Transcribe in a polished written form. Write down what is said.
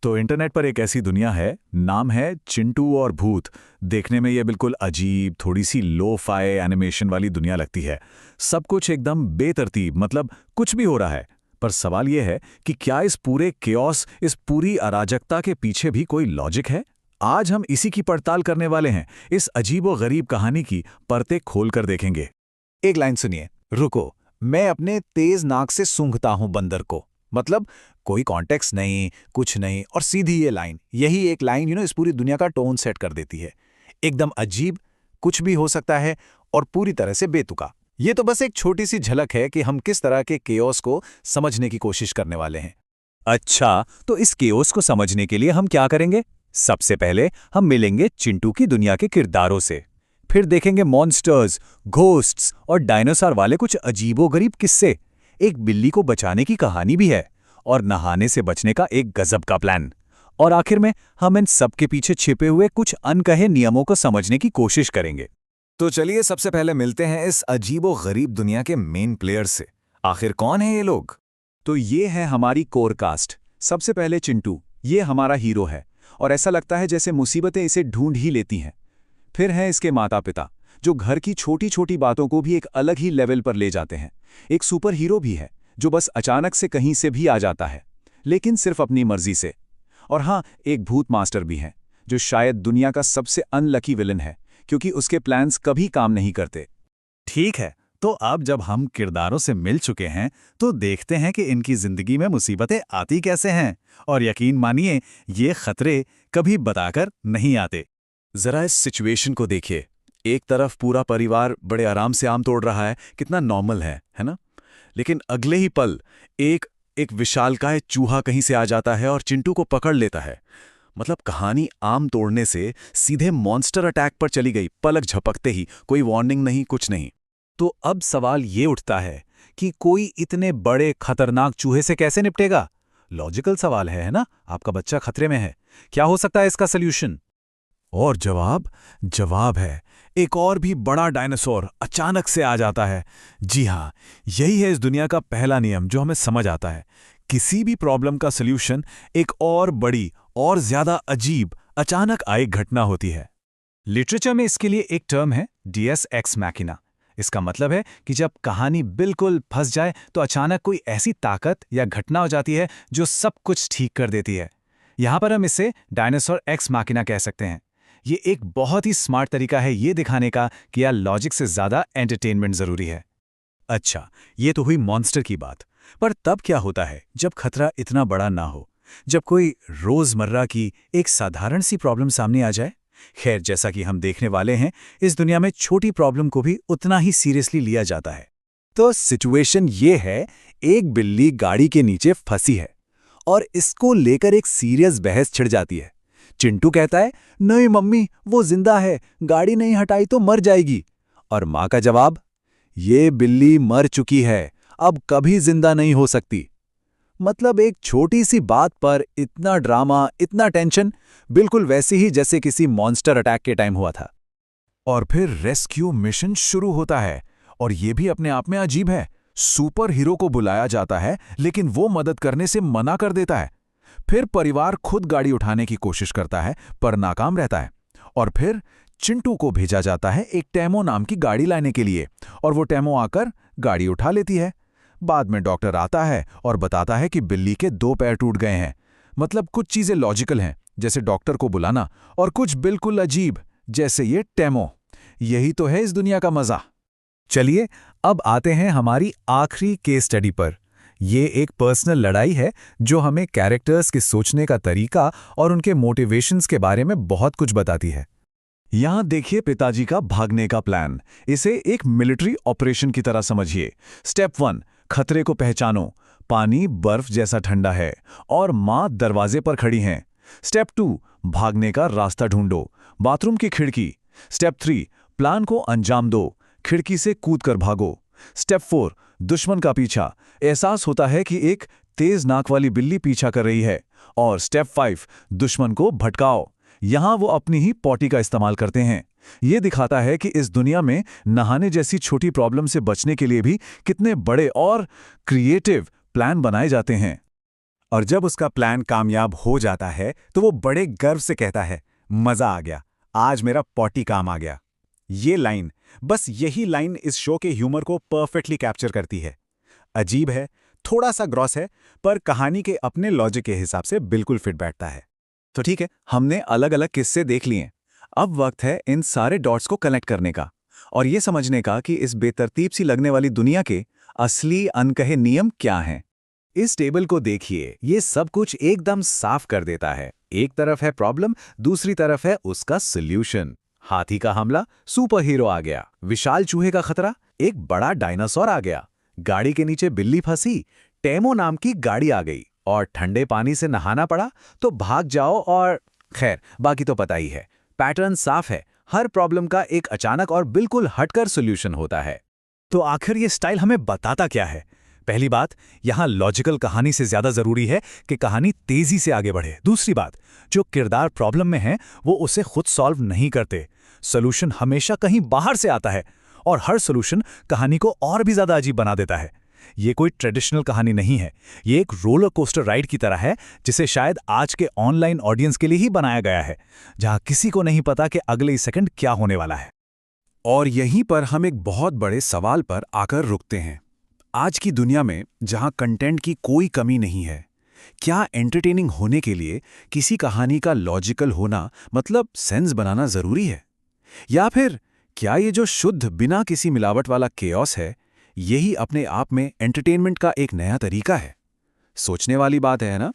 तो इंटरनेट पर एक ऐसी दुनिया है, नाम है चिंटू और भूत। देखने में ये बिल्कुल अजीब, थोड़ी सी लो फाई एनिमेशन वाली दुनिया लगती है। सब कुछ एकदम बेतरतीब, मतलब कुछ भी हो रहा है। पर सवाल ये है कि क्या इस पूरे केओस, इस पूरी अराजकता के पीछे भी कोई लॉजिक है? आज हम इसी की पड़ताल करने वाले हैं। इस अजीबो गरीब कहानी की परतें खोल कर देखेंगे। एक लाइन सुनिए। रुको, मैं अपने तेज नाक से सूंघता हूं बंदर को। मतलब कोई कॉन्टेक्स्ट नहीं, कुछ नहीं, और सीधी ये लाइन, यही एक लाइन इस पूरी दुनिया का टोन सेट कर देती है। एकदम अजीब, कुछ भी हो सकता है, और पूरी तरह से बेतुका। ये तो बस एक छोटी सी झलक है कि हम किस तरह के केओस को समझने की कोशिश करने वाले हैं। अच्छा, तो इस केओस को समझने के लिए हम क्या करेंगे? सबसे पहले हम मिलेंगे चिंटू की दुनिया के किरदारों से। फिर देखेंगे मॉन्स्टर्स, घोस्ट्स और डायनासोर वाले कुछ अजीबोगरीब किस्से। एक बिल्ली को बचाने की कहानी भी है, और नहाने से बचने का एक गजब का प्लान। और आखिर में हम इन सब के पीछे छिपे हुए कुछ अनकहे नियमों को समझने की कोशिश करेंगे। तो चलिए सबसे पहले मिलते हैं इस अजीबो गरीब दुनिया के मेन प्लेयर्स से। आखिर कौन है ये लोग? तो ये है हमारी कोर कास्ट। सबसे पहले चिंटू, ये हमारा हीरो है, और ऐसा लगता है जैसे मुसीबतें इसे ढूंढ ही लेती हैं। फिर हैं इसके माता पिता, जो घर की छोटी छोटी बातों को भी एक अलग ही लेवल पर ले जाते हैं। एक सुपर हीरो भी है, जो बस अचानक से कहीं से भी आ जाता है, लेकिन सिर्फ अपनी मर्जी से। और हाँ, एक भूत मास्टर भी है, जो शायद दुनिया का सबसे अनलकी विलन है, क्योंकि उसके प्लान्स कभी काम नहीं करते। ठीक है, तो अब जब हम किरदारों से मिल चुके हैं, तो देखते हैं कि इनकी जिंदगी में मुसीबतें आती कैसे हैं। और यकीन मानिए, ये खतरे कभी बताकर नहीं आते। जरा इस सिचुएशन को देखिए। एक तरफ पूरा परिवार बड़े आराम से आम तोड़ रहा है, कितना नॉर्मल है ना? लेकिन अगले ही पल एक एक विशालकाय चूहा कहीं से आ जाता है और चिंटू को पकड़ लेता है। मतलब कहानी आम तोड़ने से सीधे मॉन्स्टर अटैक पर चली गई, पलक झपकते ही। कोई वार्निंग नहीं, कुछ नहीं। तो अब सवाल ये उठता है कि कोई इतने बड़े खतरनाक चूहे से कैसे निपटेगा? लॉजिकल सवाल है ना? आपका बच्चा खतरे में है, क्या हो सकता है इसका सल्यूशन? और जवाब है, एक और भी बड़ा डायनासोर अचानक से आ जाता है। जी हाँ, यही है इस दुनिया का पहला नियम जो हमें समझ आता है। किसी भी प्रॉब्लम का सल्यूशन एक और बड़ी और ज्यादा अजीब अचानक आई घटना होती है। लिटरेचर में इसके लिए एक टर्म है, डियस एक्स मैकिना। इसका मतलब है कि जब कहानी बिल्कुल फंस जाए तो अचानक कोई ऐसी ताकत या घटना हो जाती है जो सब कुछ ठीक कर देती है। यहां पर हम इसे डायनासोर एक्स मैकिना कह सकते हैं। ये एक बहुत ही स्मार्ट तरीका है ये दिखाने का कि यार लॉजिक से ज्यादा एंटरटेनमेंट जरूरी है। अच्छा, ये तो हुई मॉन्स्टर की बात। पर तब क्या होता है जब खतरा इतना बड़ा ना हो, जब कोई रोजमर्रा की एक साधारण सी प्रॉब्लम सामने आ जाए? खैर, जैसा कि हम देखने वाले हैं, इस दुनिया में छोटी प्रॉब्लम को भी उतना ही सीरियसली लिया जाता है। तो सिचुएशन ये है, एक बिल्ली गाड़ी के नीचे फंसी है, और इसको लेकर एक सीरियस बहस छिड़ जाती है। चिंटू कहता है, नहीं मम्मी, वो जिंदा है, गाड़ी नहीं हटाई तो मर जाएगी। और माँ का जवाब, ये बिल्ली मर चुकी है, अब कभी जिंदा नहीं हो सकती। मतलब एक छोटी सी बात पर इतना ड्रामा, इतना टेंशन, बिल्कुल वैसे ही जैसे किसी मॉन्स्टर अटैक के टाइम हुआ था। और फिर रेस्क्यू मिशन शुरू होता है, और ये भी अपने आप में अजीब है। सुपर हीरो को बुलाया जाता है, लेकिन वो मदद करने से मना कर देता है। फिर परिवार खुद गाड़ी उठाने की कोशिश करता है, पर नाकाम रहता है। और फिर चिंटू को भेजा जाता है एक टेमो नाम की गाड़ी लाने के लिए, और वो टेमो आकर गाड़ी उठा लेती है। बाद में डॉक्टर आता है और बताता है कि बिल्ली के 2 पैर टूट गए हैं। मतलब कुछ चीजें लॉजिकल हैं, जैसे डॉक्टर को बुलाना, और कुछ बिल्कुल अजीब, जैसे ये टेमो। यही तो है इस दुनिया का मजा। चलिए, अब आते हैं हमारी आखिरी केस स्टडी पर। ये एक पर्सनल लड़ाई है जो हमें कैरेक्टर्स के सोचने का तरीका और उनके मोटिवेशंस के बारे में बहुत कुछ बताती है। यहां देखिए पिताजी का भागने का प्लान। इसे एक मिलिट्री ऑपरेशन की तरह समझिए। स्टेप 1, खतरे को पहचानो। पानी बर्फ जैसा ठंडा है और मां दरवाजे पर खड़ी हैं। स्टेप 2, भागने का रास्ता ढूंढो। बाथरूम की खिड़की। स्टेप 3, प्लान को अंजाम दो। खिड़की से कूदकर भागो। स्टेप 4, दुश्मन का पीछा। एहसास होता है कि एक तेज नाक वाली बिल्ली पीछा कर रही है। और स्टेप 5, दुश्मन को भटकाओ। यहां वो अपनी ही पॉटी का इस्तेमाल करते हैं। ये दिखाता है कि इस दुनिया में नहाने जैसी छोटी प्रॉब्लम से बचने के लिए भी कितने बड़े और क्रिएटिव प्लान बनाए जाते हैं। और जब उसका प्लान कामयाब हो जाता है तो वो बड़े गर्व से कहता है, मजा आ गया, आज मेरा पॉटी काम आ गया। ये लाइन, बस यही लाइन इस शो के ह्यूमर को परफेक्टली कैप्चर करती है। अजीब है, थोड़ा सा ग्रॉस है, पर कहानी के अपने लॉजिक के हिसाब से बिल्कुल फिट बैठता है। तो ठीक है, हमने अलग अलग किस्से देख लिए। अब वक्त है इन सारे डॉट्स को कनेक्ट करने का और ये समझने का कि इस बेतरतीब सी लगने वाली दुनिया के असली अनकहे नियम क्या हैं। इस टेबल को देखिए, ये सब कुछ एकदम साफ कर देता है। एक तरफ है प्रॉब्लम, दूसरी तरफ है उसका सॉल्यूशन। हाथी का हमला, सुपर हीरो आ गया। विशाल चूहे का खतरा, एक बड़ा डायनासोर आ गया। गाड़ी के नीचे बिल्ली फंसी, टेमो नाम की गाड़ी आ गई। और ठंडे पानी से नहाना पड़ा तो भाग जाओ। और खैर, बाकी तो पता ही है। पैटर्न साफ है, हर प्रॉब्लम का एक अचानक और बिल्कुल हटकर सॉल्यूशन होता है। तो आखिर ये स्टाइल हमें बताता क्या है? पहली बात, यहां लॉजिकल कहानी से ज्यादा जरूरी है कि कहानी तेजी से आगे बढ़े। दूसरी बात, जो किरदार प्रॉब्लम में है वो उसे खुद सॉल्व नहीं करते। सॉल्यूशन हमेशा कहीं बाहर से आता है और हर सॉल्यूशन कहानी को और भी ज्यादा अजीब बना देता है। ये कोई ट्रेडिशनल कहानी नहीं है, ये एक रोलर कोस्टर राइड की तरह है, जिसे शायद आज के ऑनलाइन ऑडियंस के लिए ही बनाया गया है, जहां किसी को नहीं पता कि अगले ही सेकंड क्या होने वाला है। और यहीं पर हम एक बहुत बड़े सवाल पर आकर रुकते हैं। आज की दुनिया में जहां कंटेंट की कोई कमी नहीं है, क्या एंटरटेनिंग होने के लिए किसी कहानी का लॉजिकल होना, मतलब सेंस बनाना जरूरी है? या फिर क्या ये जो शुद्ध बिना किसी मिलावट वाला केओस है, यही अपने आप में एंटरटेनमेंट का एक नया तरीका है? सोचने वाली बात है ना?